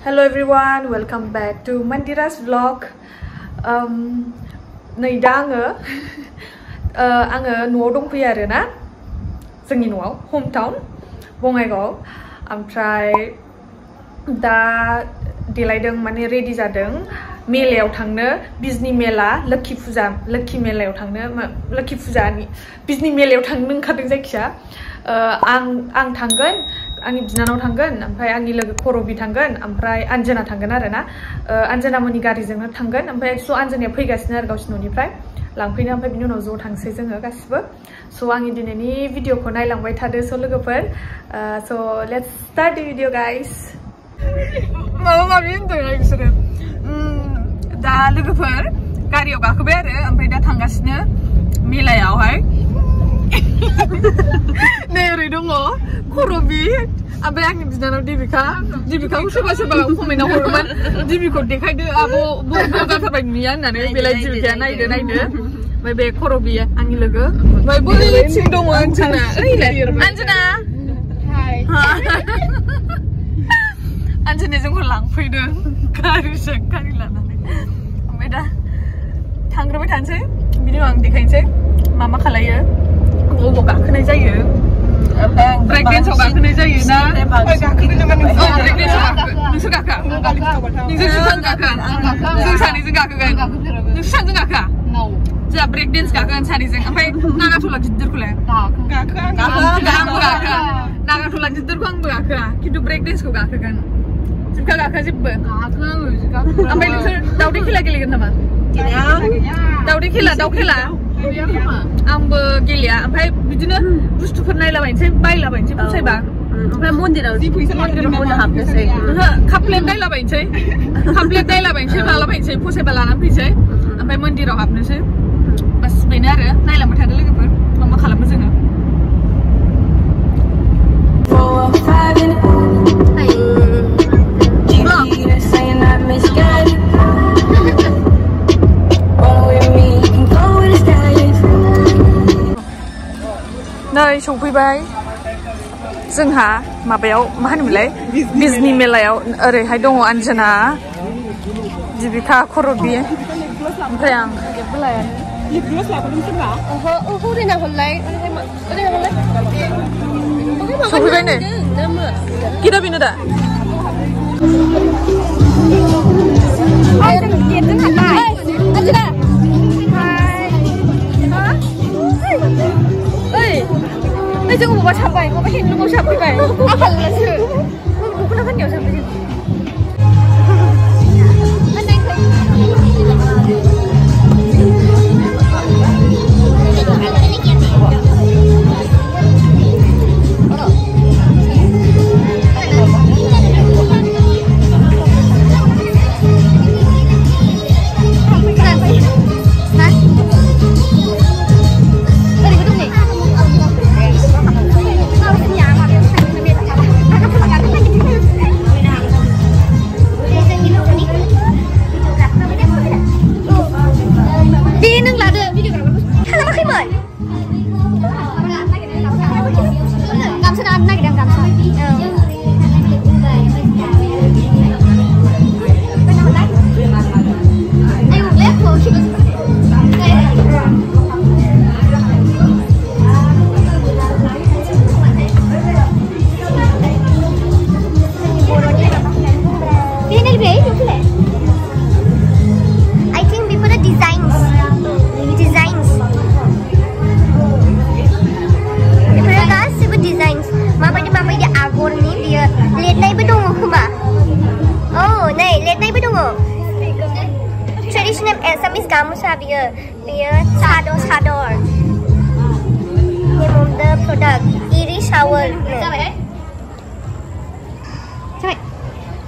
Hello everyone, welcome back to Mandira's vlog. नै दा आङो न'आव दंफैयो आरो ना जोंनि न'आव होम टाउन बङाइगाव ओमफ्राय दा देलायदों माने रेडि जादों मेलायाव थांनो बिजनि मेला लोक्षि मेलायाव थांनो लोक्षि फुजानि बिजनि मेलायाव थांनो ओंखारदों जायखिया आं थांगोन आंनि बिनानाव थांगोन ओमफ्राय आंनि लोगो करबि थांगोन ओमफ्राय आन्जना थांगोन आरो ना आन्जना मोननि गारिजोंनो थांगोन ओमफ्राय स' आन्जनाया फैगासिनो आरो गावसिनि न'निफ्राय लांफैनो ओमफ्राय बिनि उनाव ज' थांसै जोङो गासिबो स' आंनि दिनैनि भिडिअखौ नायलांबाय थादो स' लोगोफोर स' let's start the video guys माबा माबि होनदों बिसोरो दा लोगोफोर गारियाव गाखोबाय आरो ओमफ्राय दा थांगासिनो मेलायावहाय नै ओरै दङ करबि ओमफ्राय आंनि बिनानाव दिबिकाखौ सोरबा कमेन्टआव हरोमोन दिबिखौ देखायदो आब' बर' जाथारबाय नुया होननानै बेलाय दिबिकाया नायदो ओमफ्राय बे करबि आंनि लोगो ओमफ्राय बैथिं दङ आन्जना आन्जना आन्जनाया जोंखौ लांफैदों गारिजों गारि लानानै ओमफ्राय दा थांग्रोबाय थानोसै बिनि उनाव आं देखायनोसै मा खालायो बबाव गाखोनाय जायो ब्रेक डेन्सआव गाखोनाय जायो ना ब्रेक डेन्सआव नोंसोर गाखोआ नोंसोर जों सानैजों गाखोगोन नोंसोर सानैजों गाखोआ जोंहा ब्रेक डेन्स गाखोगोन सानैजों ओमफ्राय नागाथला गिदिरखौलाय आंबो गाखोआ नागाथला गिदिरखौ आंबो गाखोआ खिन्थु ब्रेक डेन्सखौ गाखोगोन जिबखा गाखोआ जेबो ओमफ्राय नोंसोर दावदै खेला गेलेगोन नामा दावदै खेला दाव खेला आंबो गेलेया ओमफ्राय बिदिनो बुस्थुफोर नायलाबायनोसै बायलाबायनोसै फसायबा ओमफ्राय मन्दिराव हाबनोसै काप्लेट नायलाबायनोसै मालाबायनोसै फसायबा लानानै फैसै ओमफ्राय मन्दिराव हाबनोसै बास बेनो आरो नायलांबाय थादो लोगोफोर मा खालामो जोङो नै सौफैबाय जोंहा माबायाव मा होनोमोनलाय बिजनि मेलायाव ओरैहाय दङ आन्जना दिबिका करबि ओमफ्राय आं सौफैबाय नै गिदा बेनो दा जों बबावबा साबबाय बबावबा हेन्दलुमाव साबफैबाय आखालसो दख'ना गाननायाव साबबाय जों gamusa biyo sador name of the product iri shower sampai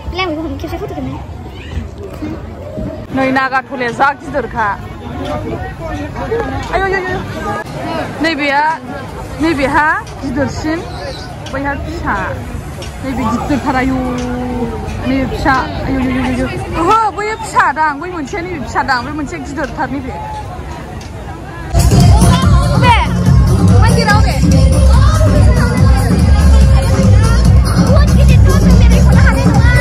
lem gua खेबसे फट' खेबनाय नै नागाथलाया जा गिदिरखा आय नैबेहा गिदिरसिन बैहा फिसा नैबे गिदिरथार आयु नैबे फिसा आयु ओहो बैयो फिसा दां बै मोनसेया नैबे फिसा दां बै मोनसे गिदिरथार नैबे बे मन्दिराव बे बहुत गिदिर थ' जों बेरायख'नो हानाय नङा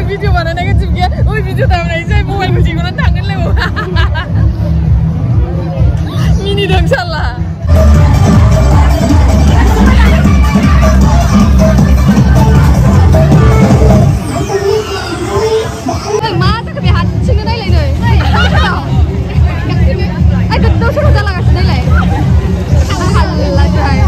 video बानायनायखौ जोबगैया ओइ video दामनायसै मबाइलखौ जिगुनानै थांगोन लोगो मिनिदों साला मा जाखो बे हारसिंनो नायलायनो ai गोदाव सोराव जालागासिनो नायलाय हाल्लासोहाय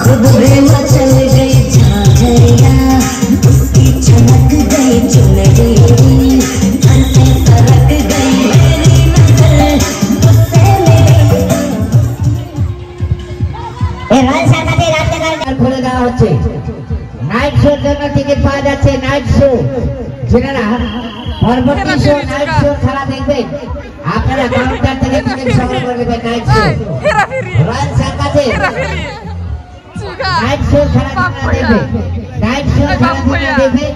खुद में चल गई झांझरिया उसकी चमक गई चुनरी घर से सरक गई मेरी नजर उससे রাত খুলে দেওয়া হচ্ছে নাইট শোর জন্য টিকিট পাওয়া যাচ্ছে নাইট শো যারা পরবর্তী শো নাইট শো খেলা দেখবেন আপনারা কাউন্টার থেকে টিকিট সংগ্রহ করে নেবেন নাইট শো রয়্যাল সার্কাসে नाइट शो खेला देखबे नाइट शो खेला देखबे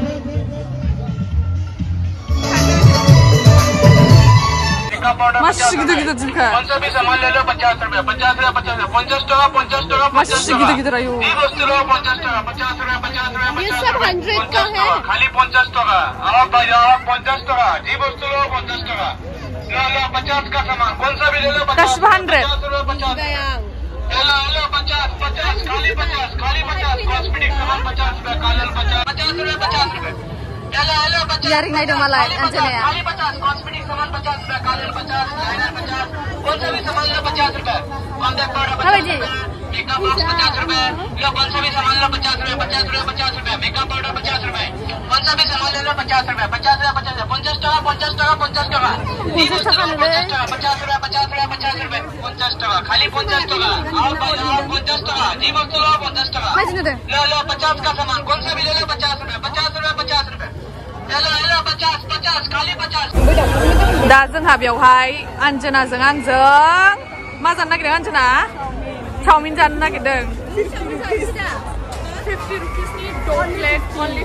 masih gitu-gitu juga. Konsumsi saman le lo 50 rupiah, 50 rupiah, 50 टका, 50 टका, masih gitu-gitu rayu. ये वस्तु लो 50 टका, 50 रुपया, 50 रुपया, 50 ये सब 100 का है। खाली 50 टका। आप भाई आप 50 टका, ये वस्तु लो 50 टका। लो 50 का सामान, कौन सा भी ले लो 50 Kasih 100. 50 लो 50, 50, खाली 50, कॉस्मेटिक सामान 50 रुपया, काजल 50, 50 रुपया, 50 रुपया। हेलो 50 Yaring naik dong malah Anjana. खाली 50, कॉस्मेटिक सामान 50 रुपया, काजल 50, लाइनर 50, कौन सा भी सामान लो 50 रुपया। कॉन्टैक्ट पाउडर 50 रुपया, मेकअप बॉक्स 50 रुपया, लो कौन सा भी सामान लो 50 रुपया, 50 रुपया, 50 रुपया, मेकअप पाउडर 50 रुपया, कौन सा भी सामान ले लो 50 रुपया, 50 रुपया, 50 रुपया, 50 टका, 50 टका, 50 टका, 50 टका, 50 टका, 50 रुपया, 50 रुपया, 50 रुपया, 50 टका, खाली 50 टका। आओ भाई आओ 50 टका, जी वस्तु लो 50 टका। लो 50 का सामान, कौन सा भी ले लो 50 रुपया, 50 रुपया, 50 रुपया। हेलो 50, 50, खाली 50। दा जोंहा बेवहाय आन्जनाजों आंजों मा जानो नागिरदों आन्जना? चाउमिन जानो नागिरदों। 50 रुपिसनि दं प्लेट only।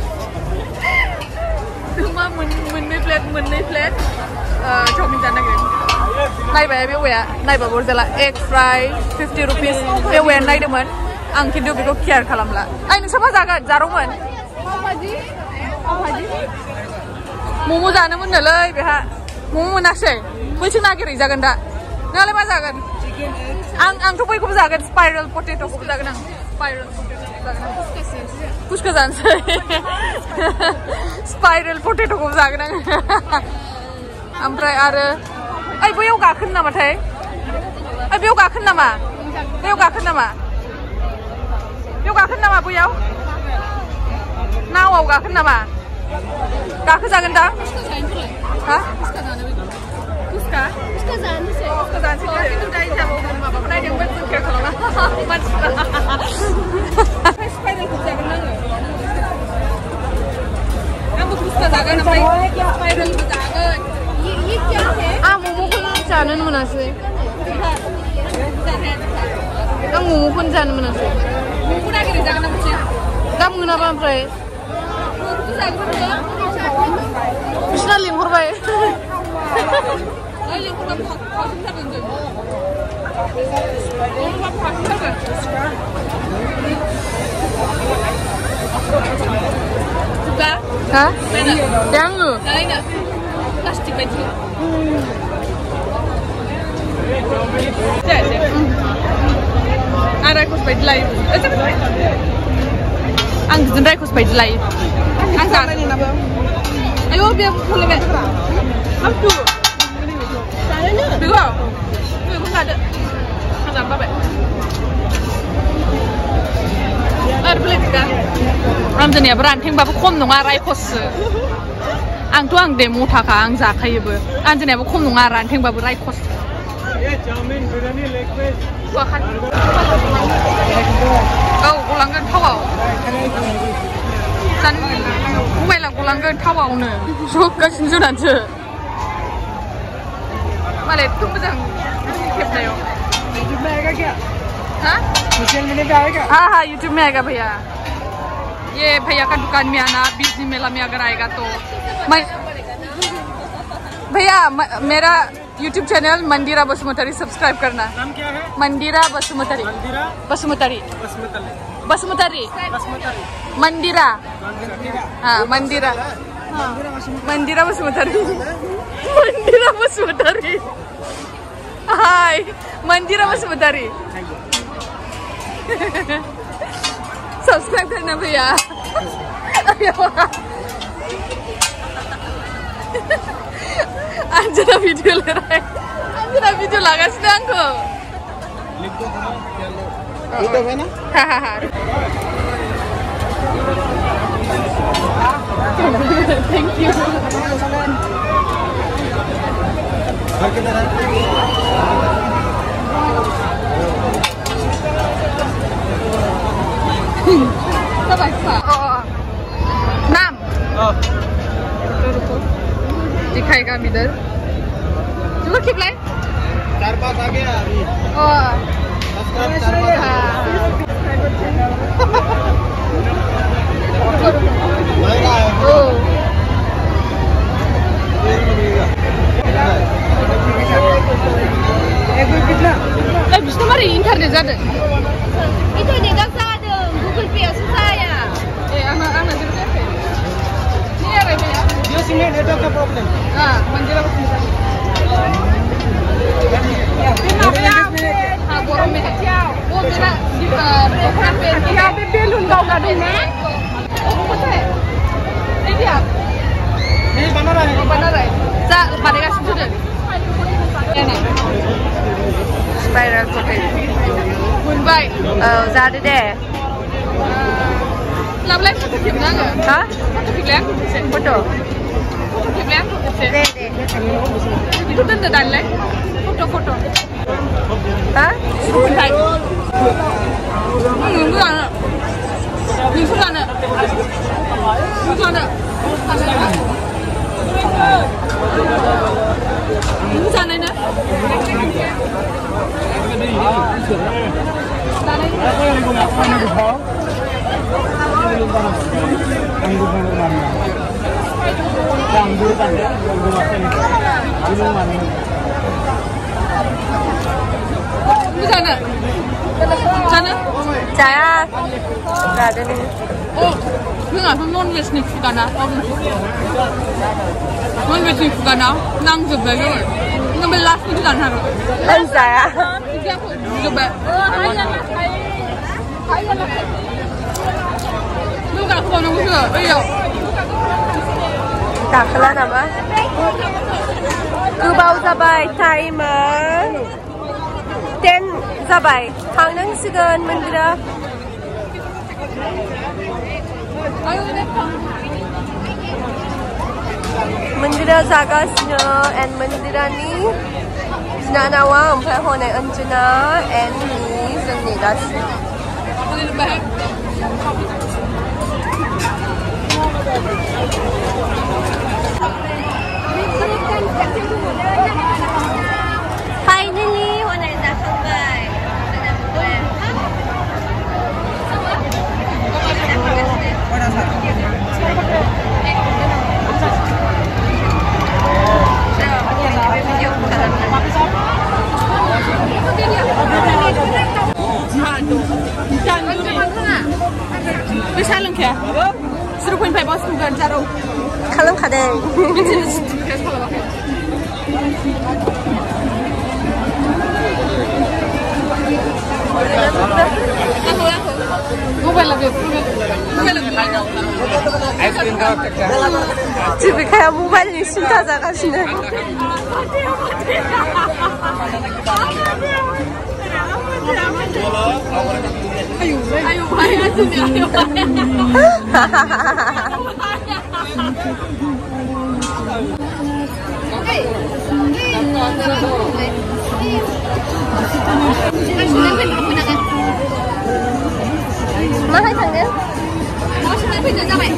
मा मोननै प्लेट चाउमिन जानो नागिरदों। नायबाय बे औवाया नायबाबो जाला एग फ्राय 50 रुपिस बे औवाया नायदोंमोन आं खिन्थु बेखौ केयार खालामला। आइ नोंसा मा जागोन? जारौमोन मम' जानो मोननोलै बेहा मम' मोनासै बैसो नागिरहैजागोन दा नोंहालाय मा जागोन? आंथ' बैखौबो जागोन स्पाइरेल पटेट'खौबो जागोन आं स्पाइरेल पटेट'खौबो जागोन आं फुसका जानोसै स्पाइरेल पटेट'खौबो जागोन आं ओमफ्राय आरो ओइ बैयाव गाखोनो नामाथाय? ओइ बेयाव गाखोनो नामा? बैयाव गाखोनो नामा? बेयाव गाखोनो नामा बैयाव? नावआव गाखोनो नामा? गाखोजागोन दा? हा? फुसका जानोसै खिन्थु दा हिसाबाव माबाखौ नायदोंमोन जों केयार खालामा मानसिफ्रा स्पाइरेलखौ जागोन आंबो फुसका जागोन ओमफ्राय स्पाइरेलबो जागोन आं मम'खौनो जानो मोनासै आं मम'खौनो जानो मोनासै मम'खौ नागिरनो जागोन ना मोनसे दा मोनाबा ओमफ्राय बिसिना लिंहरबाय ha? Yang plastik baju. Raikos baju lain. Ang gizin raikos baju lain. Ang sana ni napa? Ayo biar boleh be. Apa? Sana ni. Dua. Dua pun ada. Ada apa be? boleh juga. Ramzania beranting bapak kom nunga raikos. Ang tu ang demo taka ang zakayebe. Ramzania bapak kom nunga ranting bapak raikos. Jamin biryani leg piece. Gua kan. Kau ulangkan tawau. Dan mulai lah ulangkan tawau ne. So kasih sudah je. माले तुम मोजां खेबनायाव यूट्यूब में आएगा क्या? हाँ social media पे आएगा? हाँ हाँ यूट्यूब में आएगा भैया ये भैया का दुकान में आना बिजनी मेला में अगर आएगा तो भैया मेरा यूट्यूब चैनल मंदिरा बसुमतारी सब्सक्राइब करना नाम क्या है? मंदिरा बसुमतारी मंदिरा बसुमतारी बसुमतारी बसुमतारी मंदिरा हाँ मंदिरा मंदिरा बसुमतारी मंदिरा बसुमतारी हाय मंदिरा बसुमतारी सब्सक्राइब करना भैया अंजना वीडियो ले रहा है अंजना वीडियो लगा इसने अंको यूट्यूब है ना? हाँ हाँ हाँ थैंक यू घर किधर है? सब अच्छा नाम दिखाएगा हम इधर चलो खिप लाए 4-5 आ गया अभी Bismillah internet ada. Itu dia dah ada Google Pay susah ya. Anak dulu deh. Ini apa ya? जियो सिम में नेटवर्क का प्रॉब्लम हाँ मंदिरा बसुमतारी हाँ गोरम में है वो मेरा प्रोग्राम पे यहाँ पे बेलून गाँव ना वो कुछ है देखिए आप नहीं बना रहा है बना रहा है सा बनेगा सुधर क्या नहीं spiral pocket goodbye ज़्यादा दे Lama lagi foto klip mana? Hah? Foto klip yang? Foto. Foto klip yang? Deh. Itu tanda dan lagi. Foto. Hah? Bukan. Bukan. Sana? Saya nggak ada nih. Oh, ini nggak non veg nih bukan ah? Non veg nih bukan ah? Nang coba ya. Ngambil last itu kan harus. Kan saya. Coba. Lu kan aku mau nunggu sih. Ayo. Tak kelar nama. Kubau sabai timer. Dan sabai. Tangan segan Mandira. Mandira zagasnya and Mandira ni Nanawa umpai honai Anjana and ni seni dasi. Finally, honai dah sampai. Bisa lang kaya? 0.5 bos bukan jaro. Kalang kadang. Mobile lagi. Ice cream का 집에 가야 모바일이 신타자 가시네. 아유, 봐야지. Mahal tangan. Mau sudah pindah sampai.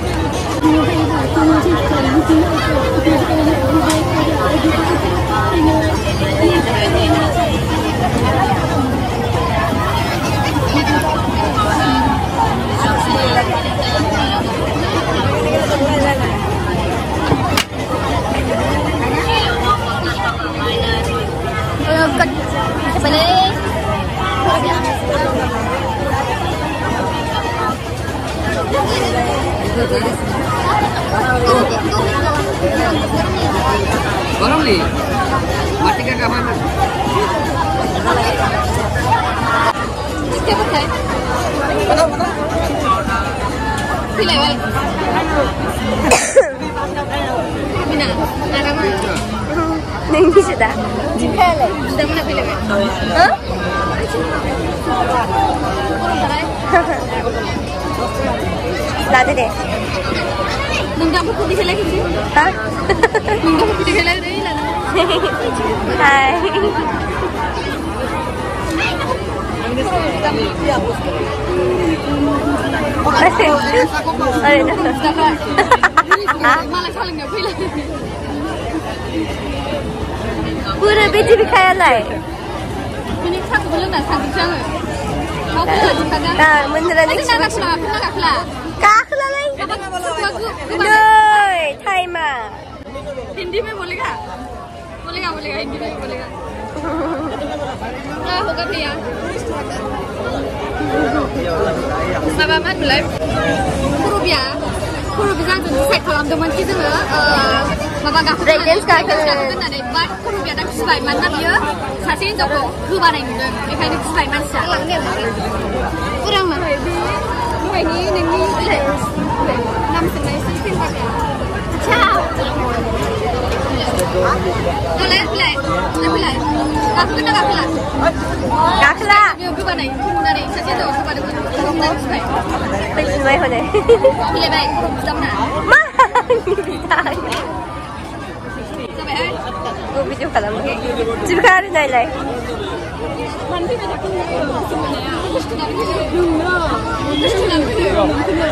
Orang ni, mati ke kapan? Siapa kai? Pilih baik. Mina, nak apa? Nengi sudah. Jika leh, sudah mana pilih baik? Hah? Kurang berai. Lada deh. Nunggu aku di sini lagi. Hah? Nunggu aku di sini lagi deh. Hai. Pura biji kaya lai. Ini sak belum nak sampai sana. Kau pula juga kan? Nah, beneran ni. Kakla lai. Noi, Thai ma. Hindi में बोलेगा? बोलेगा बोलेगा हिंदी में बोलेगा. क्या होगा भैया? Sabar mat mulai. Kurubia tu set kalau teman kita maba gak. Regens kah? Kan ada. But kurubia dah sesuai mana dia? Sasin jauh. Kuba naik ni. Ikan ni sesuai mana sah. Kurang mah. Ini nam senai senai pakai. Ciao. Boleh. Aku kena kakla. Kakla. Yo kuba naik. Naik. Sasin jauh. Kuba naik. Sesuai. Sesuai hono. Pilih baik. Sama. Mah. Sampai. Oh video kalam. Jika ada nilai.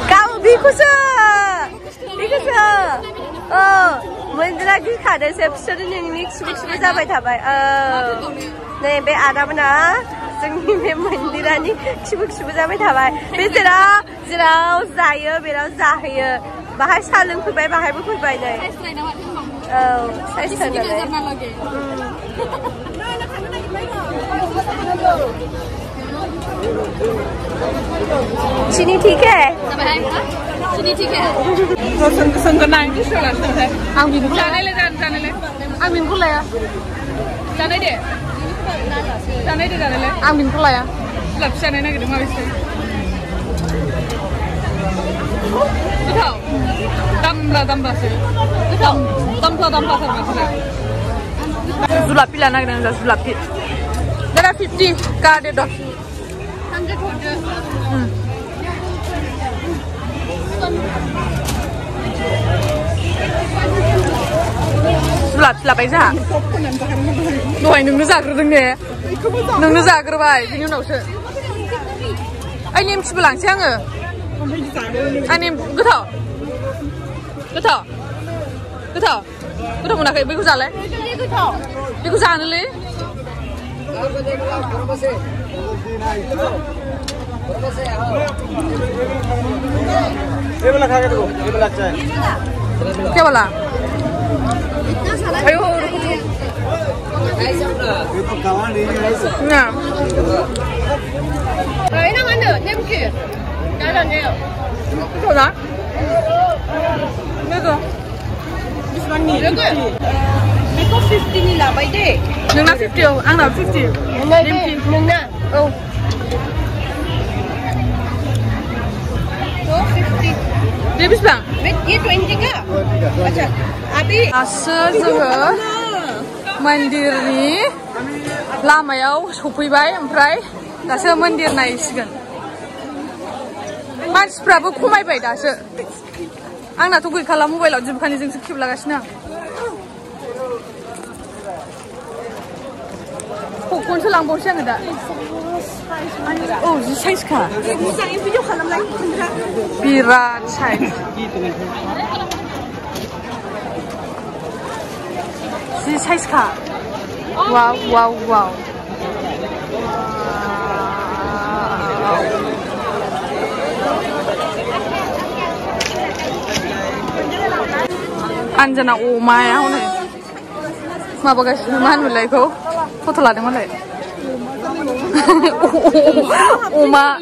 Kau bikusa. Oh, Mandira ki khada se episode ni mix जाबाय थाबाय. नै बे आदामोना जोंनि बे Mandira नि खिबु जाबाय थाबाय. बे जेराव जायो बेराव जाहैयो. बाहाय सा लोंफैबाय बाहायबो फैबाय नै. औ साइज नालाय. चीनी ठीक है? चीनी ठीक है? तो संगनांग की शोला है. आंबिन को जाने ले. आंबिन को लाया. जाने दे. आंबिन को लाया. लब जाने ना किधर मारिस. Dambla sih. Dambla sama sih. Zulapi lah nak dengan zulapi. Dah 50 kah ada dah. 100 hoja. Zulap aja. Doain nunggu zager deh. Nunggu zager baik. Ini nasi. Ini mesti belang siang ke? Ini getah. Mana kayak begitu jalan? Begitu jalan le? ये वाला खा के देखो, ये वाला अच्छा है. क्या वाला? अयो ये तो कावा नहीं है. ना. Enak mana? Nemku. Ada ni. Mana? Betul. This one ni. Aku 50 ni lah, baik deh. Nunggu 50, angna 50. Nunggu. Oh. 50. Dia berapa? Ye 20 ke? Macam. Abi. Asal juga Mandira ni lamanya sophibai, ompray dasar Mandira naikkan. Manusia pun kumai bayi dasar. Angna tu gui kalau mobile aja bukan izin skip lagasnya. Kau selang bos yang ada. Oh, ini size kah? Ini video kalau lagi Pirat size. Ini size kah? Wow. Anjana oma ya, hone. Ma bagai mana mulai kau? Foto lah dengan mulai. Oma.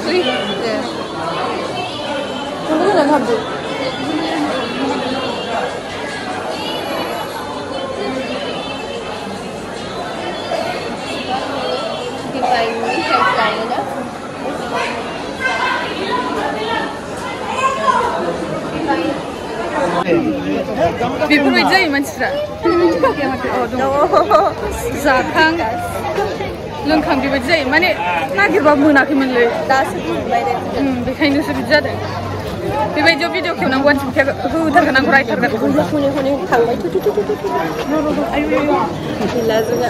Sweet. Yeah. Kamu nak habis? बेफोरबायदि जायो मानसिफ्रा जाखां लोंखां बेबायदि जायो माने नागिरबाबो मोनाखैमोनलै दासो बेखायनोसो बिदि जादों बेबायदियाव भिडिअ खेबनांगौ होथारगोन आंखौ रायथारगोन हनै हनै थांबाय गैला जोङो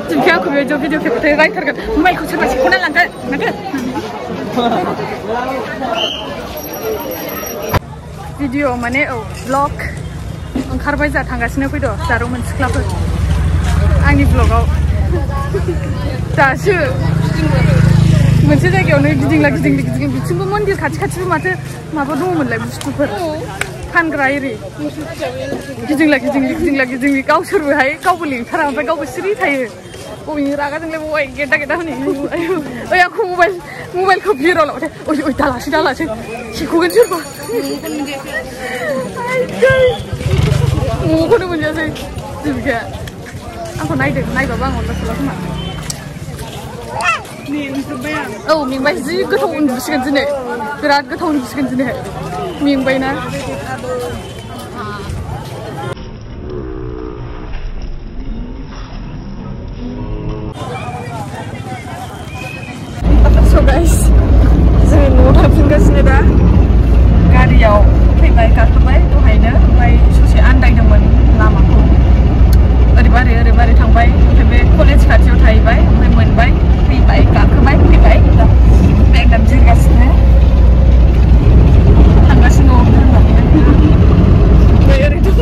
जोंखि आंखौ बेबायदियाव भिडिअ खेबबाथाय रायथारगोन मबाइलखौ सोरबा सेख'ना लांगोन भिडिअ माने औ ब्लग ओंखारबाय जा थांगासिनो फैद' जारौमोन सिख्लाफोर आंनि ब्लगाव दासो मोनसे जायगायावनो गिदिंला गिदिं बिथिंबो मन्दिर खाथि खाथिबो माथो माबा दङमोनलाय बुस्थुफोर फानग्रा एरि गिदिंला गिदिं गावसोरबोहाय गावबो लिंथारा ओमफ्राय गावबो सिरि थायो बबेनि रागा जोंलाय बबाय गेदा हनै ओइ आंखौ मबाइलखौ भिराव लाबाथाय ओइ दालासै सेख'गोन सोरबा म'मखौनो मोनजासै जिबिकाया आंखौ नायबाबो आं अनला सोला खोमा औ मेंबाय जि गोथाव उन्दुसिगोन दिनै बिराद गोथाव उन्दुसिगोन दिनैहाय मेंबायना So guys, जों न'आव थांफिनगासिनो दा गारियाव फैबाय गाखोबाय दहायनो ओमफ्राय ससे आन्दायदोंमोन लामाखौ ओरैबारै थांबाय ओमफ्राय बे कलेज खाथियाव थाहैबाय ओमफ्राय मोनबाय फैबाय गाखोबाय फैबाय एकदम जिरगासिनो थांगासिनो होननानै ओमफ्राय ओरै दङ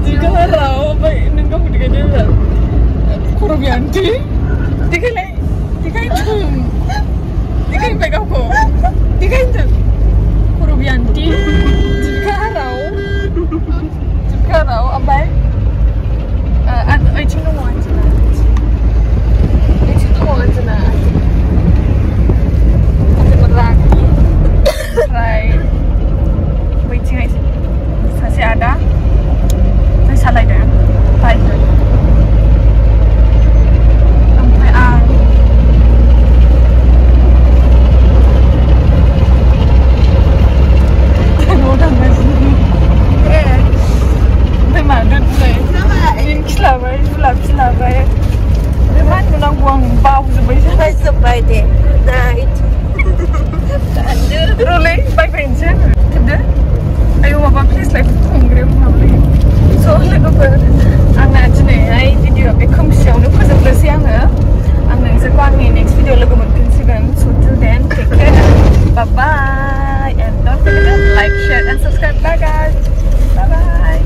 जुगाहाराव ओमफ्य नों गावखौ देखायदो खर' बियान्ति देखायबाय गावखौ देखायदो खर' बियान्ति जुगाहाराव ओमफ्राय ओइथिं दङ आनजना राखि ओमफ्राय बैथिंहाय सासे आदा ओमफ्राय सालायदों बाइकजों ओमफ्राय आं न'आव थांगासिनो ओमफ्राय मा दोनलाय खिलाबाय जुलाबाय मा नुनांगौ आं बावजोब्बाय दे रलै बायबायनोसै आङो खेबदो आयौ माबा फेसलाइट संग्रायाव माबायो स' लोगोफोर आंना दिनैहाय भिडिअ बे खोमसियावनो फोजोबनोसै आङो आं नोंसोरखौ आंनि नेक्स्ट भिडिअ लोगो मोनफिनसिगोन स' till then take care bye and don't forget like share and subscribe bye guys bye